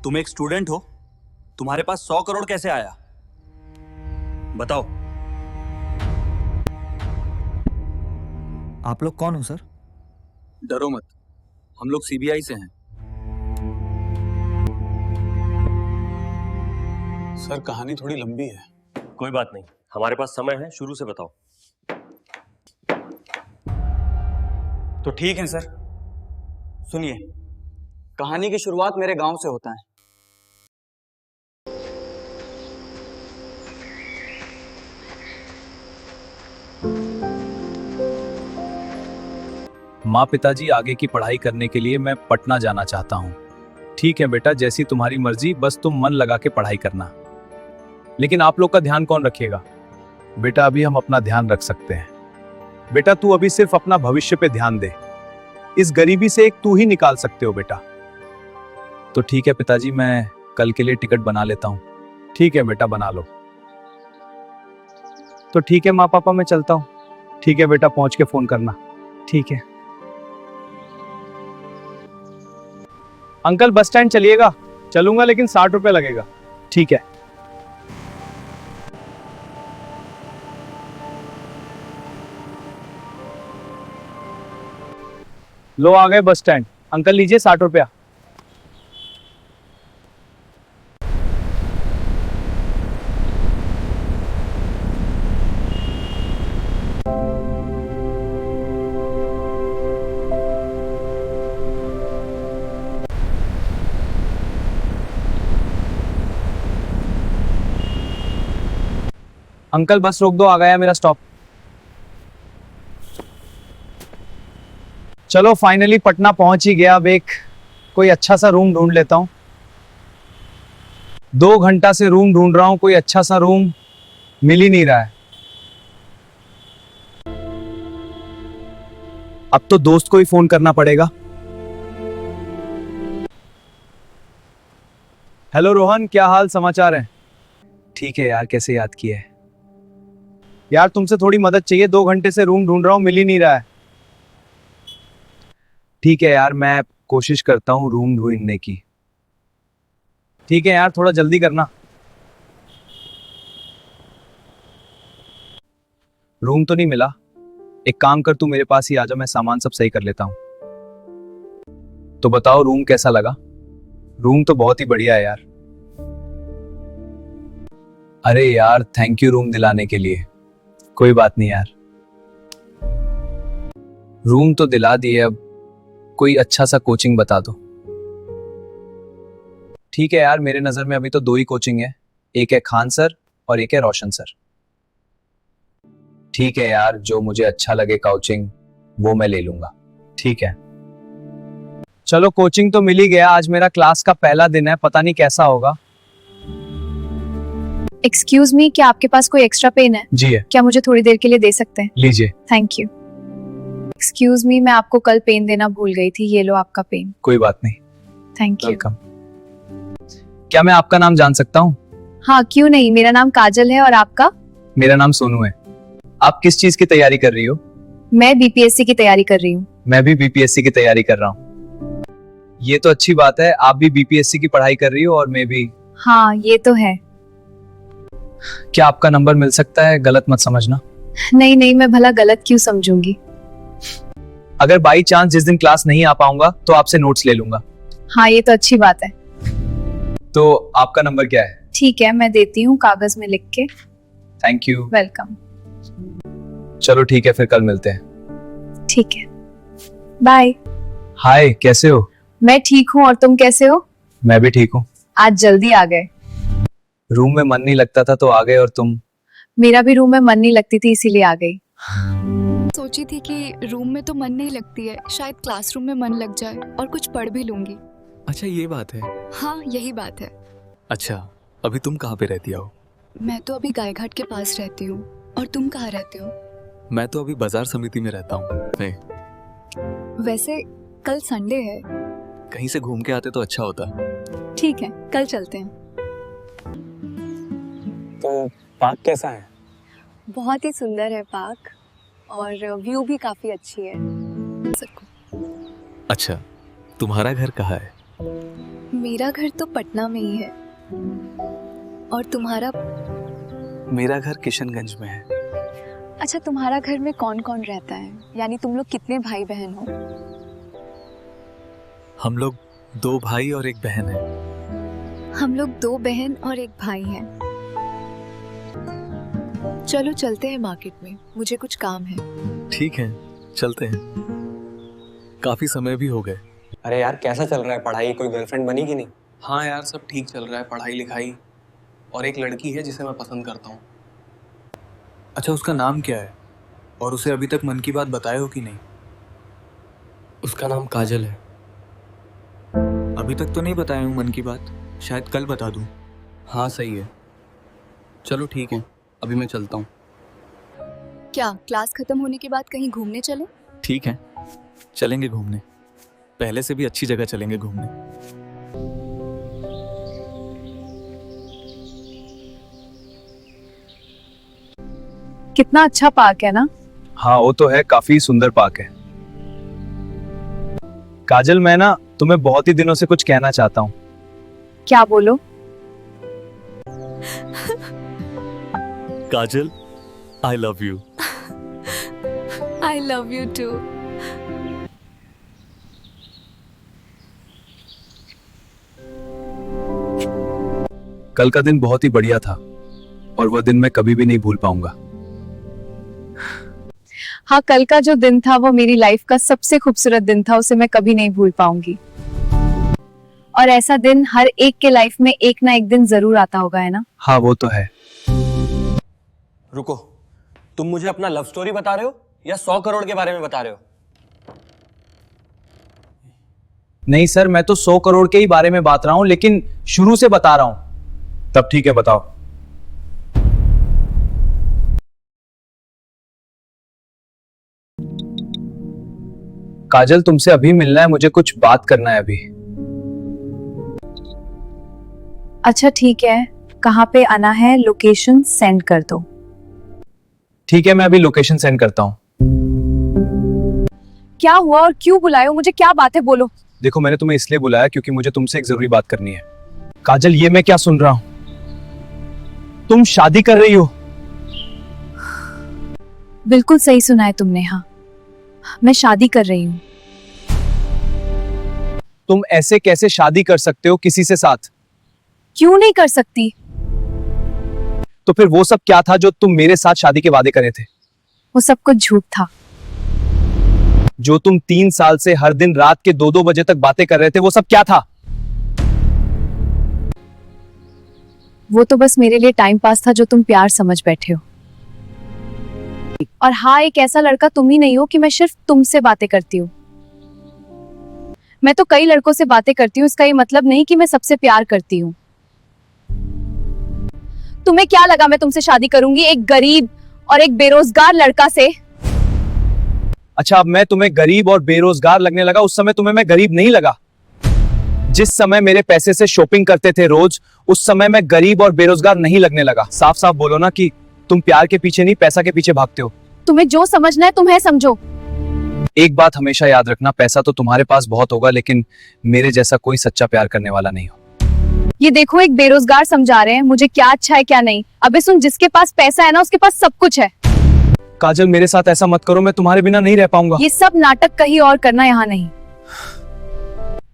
तुम एक स्टूडेंट हो, तुम्हारे पास 100 करोड़ कैसे आया? बताओ। आप लोग कौन हो सर? डरो मत, हम लोग सीबीआई से हैं। सर कहानी थोड़ी लंबी है। कोई बात नहीं, हमारे पास समय है, शुरू से बताओ। तो ठीक है सर, सुनिए। कहानी की शुरुआत मेरे गांव से होता है। माँ पिताजी, आगे की पढ़ाई करने के लिए मैं पटना जाना चाहता हूँ। ठीक है बेटा, जैसी तुम्हारी मर्जी, बस तुम मन लगा के पढ़ाई करना। लेकिन आप लोग का ध्यान कौन रखेगा? बेटा अभी हम अपना ध्यान रख सकते हैं। बेटा तू अभी सिर्फ अपना भविष्य पे ध्यान दे। इस गरीबी से एक तू ही निकाल सकते हो बेटा। तो ठीक है पिताजी, मैं कल के लिए टिकट बना लेता हूँ। ठीक है बेटा, बना लो। तो ठीक है माँ पापा, मैं चलता हूँ। ठीक है बेटा, पहुंच के फोन करना। ठीक है अंकल, बस स्टैंड चलिएगा। चलूंगा लेकिन 60 रुपए लगेगा। ठीक है। लो आ गए बस स्टैंड। अंकल लीजिए 60 रुपया। अंकल बस रोक दो, आ गया मेरा स्टॉप। चलो फाइनली पटना पहुंच ही गया। अब एक कोई अच्छा सा रूम ढूंढ लेता हूं। 2 घंटा से रूम ढूंढ रहा हूं, कोई अच्छा सा रूम मिल ही नहीं रहा है। अब तो दोस्त को ही फोन करना पड़ेगा। हेलो रोहन, क्या हाल समाचार है? ठीक है यार, कैसे याद किए? यार तुमसे थोड़ी मदद चाहिए। 2 घंटे से रूम ढूंढ रहा हूं, मिल ही नहीं रहा है। ठीक है यार, मैं कोशिश करता हूँ रूम ढूंढने की। ठीक है यार, थोड़ा जल्दी करना। रूम तो नहीं मिला। एक काम कर, तू मेरे पास ही आ जा, मैं सामान सब सही कर लेता हूँ। तो बताओ रूम कैसा लगा? रूम तो बहुत ही बढ़िया है यार। अरे यार थैंक यू रूम दिलाने के लिए। कोई बात नहीं यार, रूम तो दिला दिए, अब कोई अच्छा सा कोचिंग बता दो। ठीक है यार, मेरे नजर में अभी तो 2 ही कोचिंग है। एक है खान सर और एक है रोशन सर। ठीक है यार, जो मुझे अच्छा लगे कोचिंग वो मैं ले लूंगा। ठीक है चलो, कोचिंग तो मिल ही गया। आज मेरा क्लास का पहला दिन है, पता नहीं कैसा होगा। एक्सक्यूज मी, क्या आपके पास कोई एक्स्ट्रा पेन है? जी है। क्या मुझे थोड़ी देर के लिए दे सकते हैं? लीजिए। Thank you. एक्सक्यूज मी, मैं आपको कल पेन देना भूल गई थी। ये लो आपका पेन। कोई बात नहीं, थैंक यू। वेलकम। क्या मैं आपका नाम जान सकता हूँ? हाँ क्यों नहीं, मेरा नाम काजल है। और आपका? मेरा नाम सोनू है। आप किस चीज की तैयारी कर रही हो? मैं बीपीएससी की तैयारी कर रही हूँ। मैं भी बीपीएससी की तैयारी कर रहा हूँ। ये तो अच्छी बात है, आप भी बीपीएससी की पढ़ाई कर रही हो और मैं भी। हाँ ये तो है। क्या आपका नंबर मिल सकता है? गलत मत समझना। नहीं नहीं, मैं भला गलत क्यों समझूंगी। अगर बाई चांस जिस दिन क्लास नहीं आ पाऊंगा तो आपसे नोट्स ले लूंगा। हाँ ये तो अच्छी बात है। तो आपका नंबर क्या है? ठीक है, मैं देती हूँ कागज में लिख के। Thank you. वेलकम। चलो ठीक है, फिर कल मिलते हैं। ठीक है, बाय। हाय, कैसे हो? मैं ठीक हूँ, और तुम कैसे हो? मैं भी ठीक हूँ। आज जल्दी आ गए। रूम में मन नहीं लगता था तो आ गए, और तुम? मेरा भी रूम में मन नहीं लगती थी, इसीलिए आ गई। सोची थी कि रूम में तो मन नहीं लगती है, शायद क्लासरूम में मन लग जाए और कुछ पढ़ भी लूंगी। अच्छा ये बात है। हाँ यही बात है। अच्छा, अभी तुम कहाँ पे रहती हो? मैं तो अभी गायघाट के पास रहती हूँ। और तुम कहाँ रहते हो? मैं तो अभी बाजार समिति में रहता हूँ। वैसे कल संडे है, कहीं से घूम के आते तो अच्छा होता। ठीक है कल चलते हैं। तो पार्क कैसा है? बहुत ही सुंदर है पार्क, और व्यू भी काफी अच्छी है। अच्छा, तुम्हारा घर कहाँ है? मेरा घर तो पटना में ही है। और तुम्हारा? मेरा घर किशनगंज में है। अच्छा, तुम्हारा घर में कौन कौन रहता है? यानी तुम लोग कितने भाई बहन हो? हम लोग 2 भाई और 1 बहन है। हम लोग 2 बहन और 1 भाई हैं। चलो चलते हैं मार्केट में, मुझे कुछ काम है। ठीक है, चलते हैं। काफी समय भी हो गए। अरे यार, कैसा चल रहा है पढ़ाई? कोई गर्लफ्रेंड बनी कि नहीं? हाँ यार, सब ठीक चल रहा है, पढ़ाई लिखाई। और एक लड़की है जिसे मैं पसंद करता हूँ। अच्छा, उसका नाम क्या है? और उसे अभी तक मन की बात बताए हो कि नहीं? उसका नाम काजल है। अभी तक तो नहीं बताया हूँ मन की बात, शायद कल बता दूँ। हाँ सही है। चलो ठीक है, अभी मैं चलता हूँ। क्या क्लास खत्म होने के बाद कहीं घूमने चले? ठीक है, चलेंगे घूमने। पहले से भी अच्छी जगह चलेंगे घूमने। कितना अच्छा पार्क है ना? हाँ वो तो है, काफी सुंदर पार्क है। काजल, मैं ना तुम्हें बहुत ही दिनों से कुछ कहना चाहता हूँ। क्या? बोलो। Kajal, I love you. I love you too. कल का दिन बहुत ही बढ़िया था और वह दिन मैं कभी भी नहीं भूल पाऊंगा। हाँ, कल का जो दिन था वो मेरी लाइफ का सबसे खूबसूरत दिन था, उसे मैं कभी नहीं भूल पाऊंगी। और ऐसा दिन हर एक के लाइफ में एक ना एक दिन जरूर आता होगा, है ना? हाँ वो तो है। रुको, तुम मुझे अपना लव स्टोरी बता रहे हो या 100 करोड़ के बारे में बता रहे हो? नहीं सर, मैं तो 100 करोड़ के ही बारे में बात रहा हूं, लेकिन शुरू से बता रहा हूं। तब ठीक है, बताओ। काजल, तुमसे अभी मिलना है, मुझे कुछ बात करना है अभी। अच्छा ठीक है, कहाँ पे आना है? लोकेशन सेंड कर दो। ठीक है, मैं अभी लोकेशन सेंड करता हूँ। क्या हुआ और क्यों बुलाए हो? मुझे क्या बात है, बोलो। देखो, मैंने तुम्हें इसलिए बुलाया क्योंकि मुझे तुमसे एक जरूरी बात करनी है। काजल, ये मैं क्या सुन रहा हूँ? तुम शादी कर रही हो? बिल्कुल सही सुना है तुमने। हाँ, मैं शादी कर रही हूँ। तुम ऐसे कैसे शादी कर सकते हो किसी से साथ? क्यों नहीं कर सकती? तो फिर वो सब क्या था जो तुम मेरे साथ शादी के वादे करे थे? वो सब कुछ झूठ था। जो तुम 3 साल से हर दिन रात के 2-2 बजे तक बातें कर रहे थे, वो सब क्या था? वो तो बस मेरे लिए टाइम पास था जो तुम प्यार समझ बैठे हो। और हाँ, एक ऐसा लड़का तुम ही नहीं हो कि मैं सिर्फ तुमसे बातें करती हूँ। मैं तो कई लड़कों से बातें करती हूँ, इसका ये मतलब नहीं कि मैं सबसे प्यार करती हूँ। तुम्हें क्या लगा मैं तुमसे शादी करूंगी एक गरीब और एक बेरोजगार लड़का से? अच्छा, अब मैं तुम्हें गरीब और बेरोजगार लगने लगा? उस समय तुम्हें मैं गरीब नहीं लगा? जिस समय मेरे पैसे से शॉपिंग करते थे रोज, उस समय मैं गरीब और बेरोजगार नहीं लगने लगा। साफ साफ बोलो ना कि तुम प्यार के पीछे नहीं, पैसा के पीछे भागते हो। तुम्हें जो समझना है तुम्हें समझो। एक बात हमेशा याद रखना, पैसा तो तुम्हारे पास बहुत होगा, लेकिन मेरे जैसा कोई सच्चा प्यार करने वाला नहीं हो। ये देखो, एक बेरोजगार समझा रहे हैं मुझे क्या अच्छा है क्या नहीं। अबे सुन, जिसके पास पैसा है ना उसके पास सब कुछ है। काजल, मेरे साथ ऐसा मत करो, मैं तुम्हारे बिना नहीं रह पाऊंगा। ये सब नाटक कहीं और करना, यहाँ नहीं।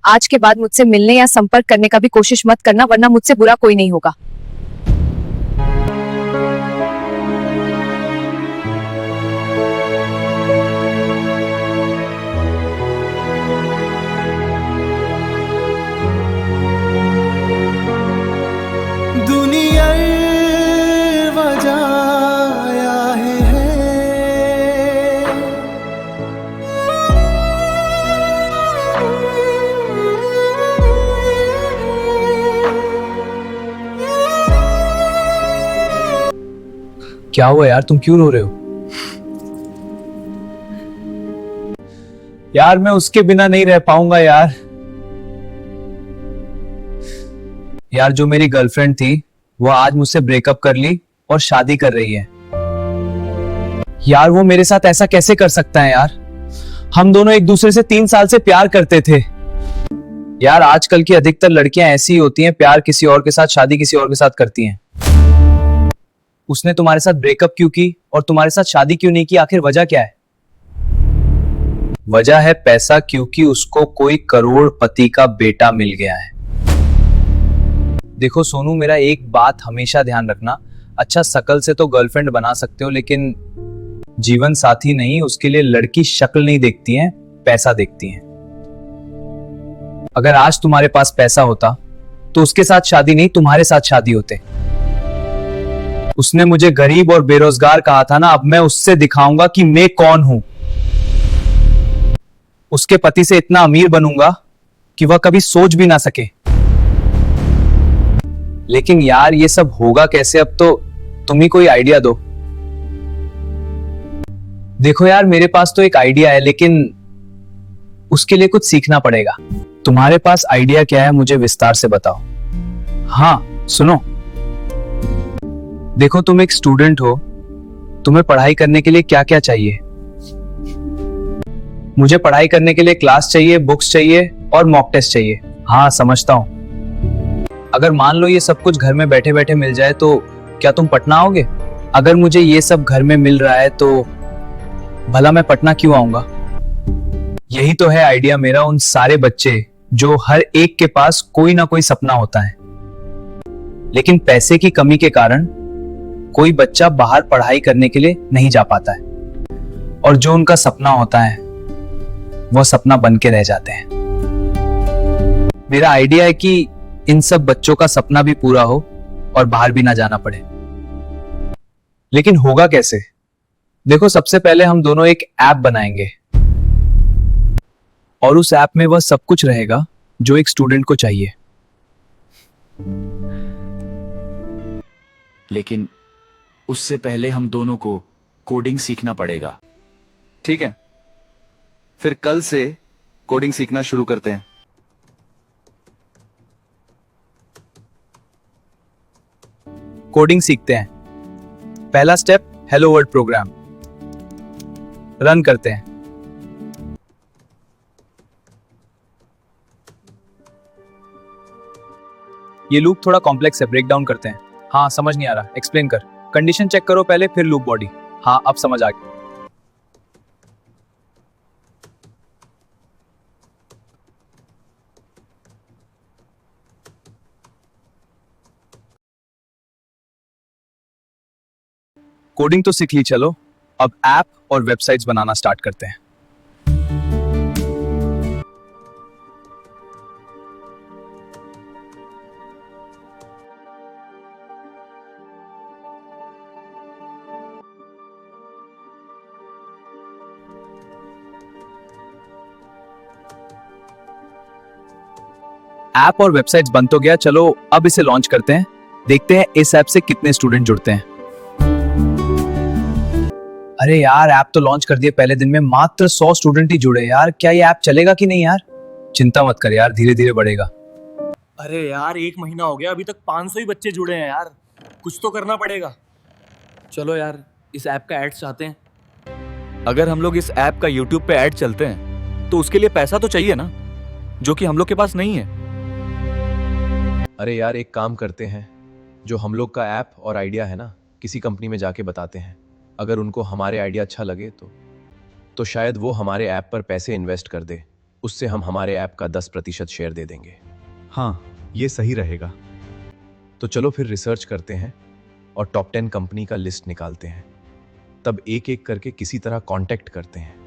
आज के बाद मुझसे मिलने या संपर्क करने का भी कोशिश मत करना, वरना मुझसे बुरा कोई नहीं होगा। दुनिया बजाया है। क्या हुआ यार, तुम क्यों रो रहे हो? यार मैं उसके बिना नहीं रह पाऊंगा यार। यार जो मेरी गर्लफ्रेंड थी वो आज मुझसे ब्रेकअप कर ली और शादी कर रही है। यार वो मेरे साथ ऐसा कैसे कर सकता है यार? हम दोनों एक दूसरे से 3 साल से प्यार करते थे। यार आजकल की अधिकतर लड़कियां ऐसी ही होती हैं, प्यार किसी और के साथ, शादी किसी और के साथ करती हैं। उसने तुम्हारे साथ ब्रेकअप क्यों की और तुम्हारे साथ शादी क्यों नहीं की, आखिर वजह क्या है? वजह है पैसा, क्योंकि उसको कोई करोड़पति का बेटा मिल गया है। देखो सोनू, मेरा एक बात हमेशा ध्यान रखना, अच्छा शकल से तो गर्लफ्रेंड बना सकते हो, लेकिन जीवन साथी नहीं। उसके लिए लड़की शक्ल नहीं देखती है, पैसा देखती है। अगर आज तुम्हारे पास पैसा होता तो उसके साथ शादी नहीं, तुम्हारे साथ शादी होते। उसने मुझे गरीब और बेरोजगार कहा था ना, अब मैं उससे दिखाऊंगा कि मैं कौन हूं। उसके पति से इतना अमीर बनूंगा कि वह कभी सोच भी ना सके। लेकिन यार ये सब होगा कैसे, अब तो तुम ही कोई आइडिया दो। देखो यार, मेरे पास तो एक आइडिया है, लेकिन उसके लिए कुछ सीखना पड़ेगा। तुम्हारे पास आइडिया क्या है, मुझे विस्तार से बताओ। हाँ सुनो, देखो तुम एक स्टूडेंट हो, तुम्हें पढ़ाई करने के लिए क्या क्या चाहिए? मुझे पढ़ाई करने के लिए क्लास चाहिए, बुक्स चाहिए और मॉक टेस्ट चाहिए। हाँ समझता हूं। अगर मान लो ये सब कुछ घर में बैठे बैठे मिल जाए तो क्या तुम पटना आओगे? अगर मुझे ये सब घर में मिल रहा है तो भला मैं पटना क्यों आऊंगा? यही तो है आइडिया मेरा, उन सारे बच्चे जो हर एक के पास कोई ना कोई सपना होता है, लेकिन पैसे की कमी के कारण कोई बच्चा बाहर पढ़ाई करने के लिए नहीं जा पाता है, और जो उनका सपना होता है वो सपना बन के रह जाते हैं। मेरा आइडिया है कि इन सब बच्चों का सपना भी पूरा हो और बाहर भी ना जाना पड़े। लेकिन होगा कैसे? देखो, सबसे पहले हम दोनों एक ऐप बनाएंगे और उस ऐप में वह सब कुछ रहेगा जो एक स्टूडेंट को चाहिए। लेकिन उससे पहले हम दोनों को कोडिंग सीखना पड़ेगा। ठीक है, फिर कल से कोडिंग सीखना शुरू करते हैं। कोडिंग सीखते हैं। पहला step, hello world program run करते हैं। ये लूप थोड़ा कॉम्प्लेक्स है, ब्रेक डाउन करते हैं। हाँ समझ नहीं आ रहा, एक्सप्लेन कर। कंडीशन चेक करो पहले, फिर लूप बॉडी। हाँ अब समझ आ गया। कोडिंग तो सीख ली, चलो अब ऐप और वेबसाइट्स बनाना स्टार्ट करते हैं। ऐप और वेबसाइट्स बन तो गया, चलो अब इसे लॉन्च करते हैं। देखते हैं इस ऐप से कितने स्टूडेंट जुड़ते हैं। अरे यार, ऐप तो लॉन्च कर दिए, पहले दिन में मात्र 100 स्टूडेंट ही जुड़े। यार क्या ये ऐप चलेगा कि नहीं? यार चिंता मत कर यार, धीरे धीरे बढ़ेगा। अरे यार, 1 महीना हो गया, अभी तक 500 ही बच्चे जुड़े हैं यार। कुछ तो करना पड़ेगा। चलो यार, इस ऐप का एड्स चाहते हैं। अगर हम लोग इस ऐप का YouTube पे ऐड चलते हैं तो उसके लिए पैसा तो चाहिए ना, जो कि हम लोग के पास नहीं है। अरे यार, एक काम करते हैं, जो हम लोग का ऐप और आइडिया है ना, किसी कंपनी में जाके बताते हैं। अगर उनको हमारे आइडिया अच्छा लगे तो शायद वो हमारे ऐप पर पैसे इन्वेस्ट कर दे। उससे हम हमारे ऐप का 10% शेयर दे देंगे। हाँ, ये सही रहेगा। तो चलो फिर रिसर्च करते हैं और टॉप 10 कंपनी का लिस्ट निकालते हैं। तब एक एक करके किसी तरह कांटेक्ट करते हैं।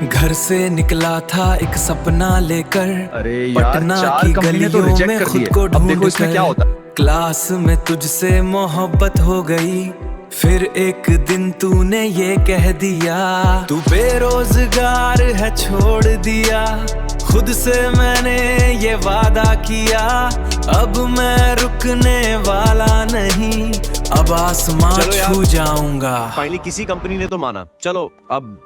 घर से निकला था एक सपना लेकर, अरे यार, पटना 4 की कंपनी ने तो गलियों रिजेक्ट में कर खुद दिए। को अब ढूंढ देखो इसमें क्या होता है। क्लास में तुझसे मोहब्बत हो गई, फिर एक दिन तूने ये कह दिया तू बेरोजगार है, छोड़ दिया। खुद से मैंने ये वादा किया, अब मैं रुकने वाला नहीं, अब आसमां छू जाऊंगा। फाइनली किसी कंपनी ने तो माना। चलो अब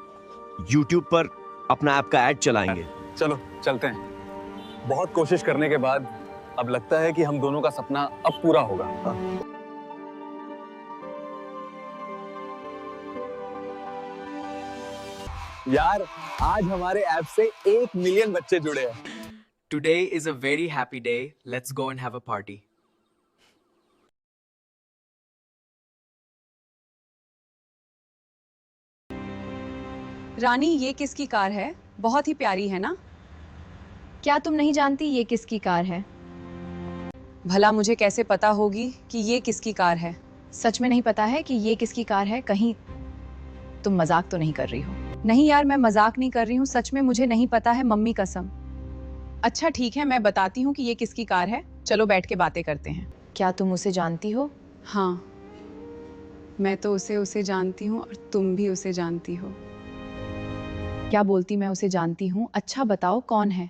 YouTube पर अपना ऐप का ऐड चलाएंगे। चलो चलते हैं। बहुत कोशिश करने के बाद अब लगता है कि हम दोनों का सपना अब पूरा होगा। यार आज हमारे ऐप से 1 मिलियन बच्चे जुड़े हैं। Today is a very happy day. Let's go and have a party. रानी, ये किसकी कार है? बहुत ही प्यारी है ना? क्या तुम नहीं जानती ये किसकी कार है? भला मुझे कैसे पता होगी कि ये किसकी कार है? सच में नहीं पता है कि ये किसकी कार है? कहीं तुम मजाक तो नहीं कर रही हो? नहीं यार, मैं मजाक नहीं कर रही हूँ, सच में मुझे नहीं पता है, मम्मी कसम। अच्छा ठीक है, मैं बताती हूँ कि ये किसकी कार है। चलो बैठ के बातें करते हैं। क्या तुम उसे जानती हो? हाँ, मैं तो उसे जानती हूँ और तुम भी उसे जानती हो। क्या बोलती मैं उसे जानती हूँ? अच्छा बताओ कौन है?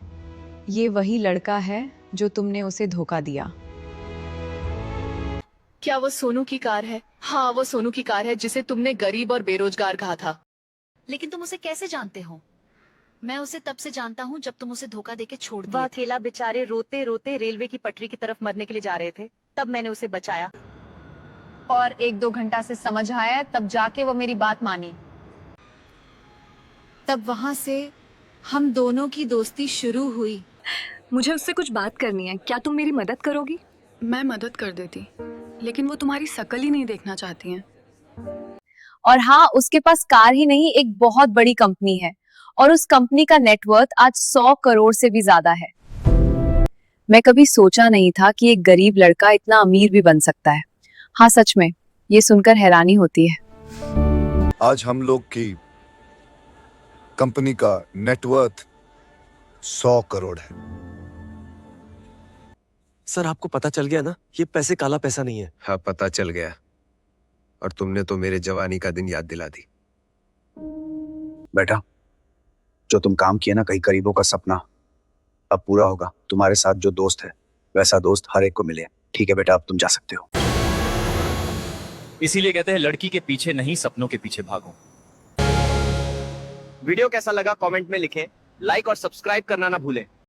ये वही लड़का है जो तुमने उसे धोखा दिया। क्या वो सोनू की कार है? हाँ, वो सोनू की कार है जिसे तुमने गरीब और बेरोजगार कहा था। लेकिन तुम उसे कैसे जानते हो? मैं उसे तब से जानता हूँ जब तुम उसे धोखा देके छोड़ दिए। वह अकेला बेचारे रोते रोते रेलवे की पटरी की तरफ मरने के लिए जा रहे थे, तब मैंने उसे बचाया। और 1-2 घंटा से समझ आया, तब जाके वो मेरी बात मानी। तब वहाँ से हम दोनों की दोस्ती शुरू हुई। मुझे उससे कुछ बात करनी है, क्या तुम मेरी मदद करोगी? मैं मदद कर देती, लेकिन वो तुम्हारी शक्ल ही नहीं देखना चाहती हैं। और हाँ, उसके पास कार ही नहीं, एक बहुत बड़ी कंपनी है और उस कंपनी का नेटवर्थ आज 100 करोड़ से भी ज्यादा है। मैं कभी सोचा नहीं था कि एक गरीब लड़का इतना अमीर भी बन सकता है। हाँ सच में, ये सुनकर हैरानी होती है। आज हम लोग की कंपनी का नेटवर्थ 100 करोड़ है। सर आपको पता चल गया ना, ये पैसे काला पैसा नहीं है। हाँ पता चल गया, और तुमने तो मेरे जवानी का दिन याद दिला दी। बेटा, जो तुम काम किए ना, कई गरीबों का सपना अब पूरा होगा। तुम्हारे साथ जो दोस्त है वैसा दोस्त हर एक को मिले। ठीक है बेटा, अब तुम जा सकते हो। इसीलिए कहते हैं लड़की के पीछे नहीं, सपनों के पीछे भागो। वीडियो कैसा लगा कमेंट में लिखें, लाइक और सब्सक्राइब करना ना भूलें।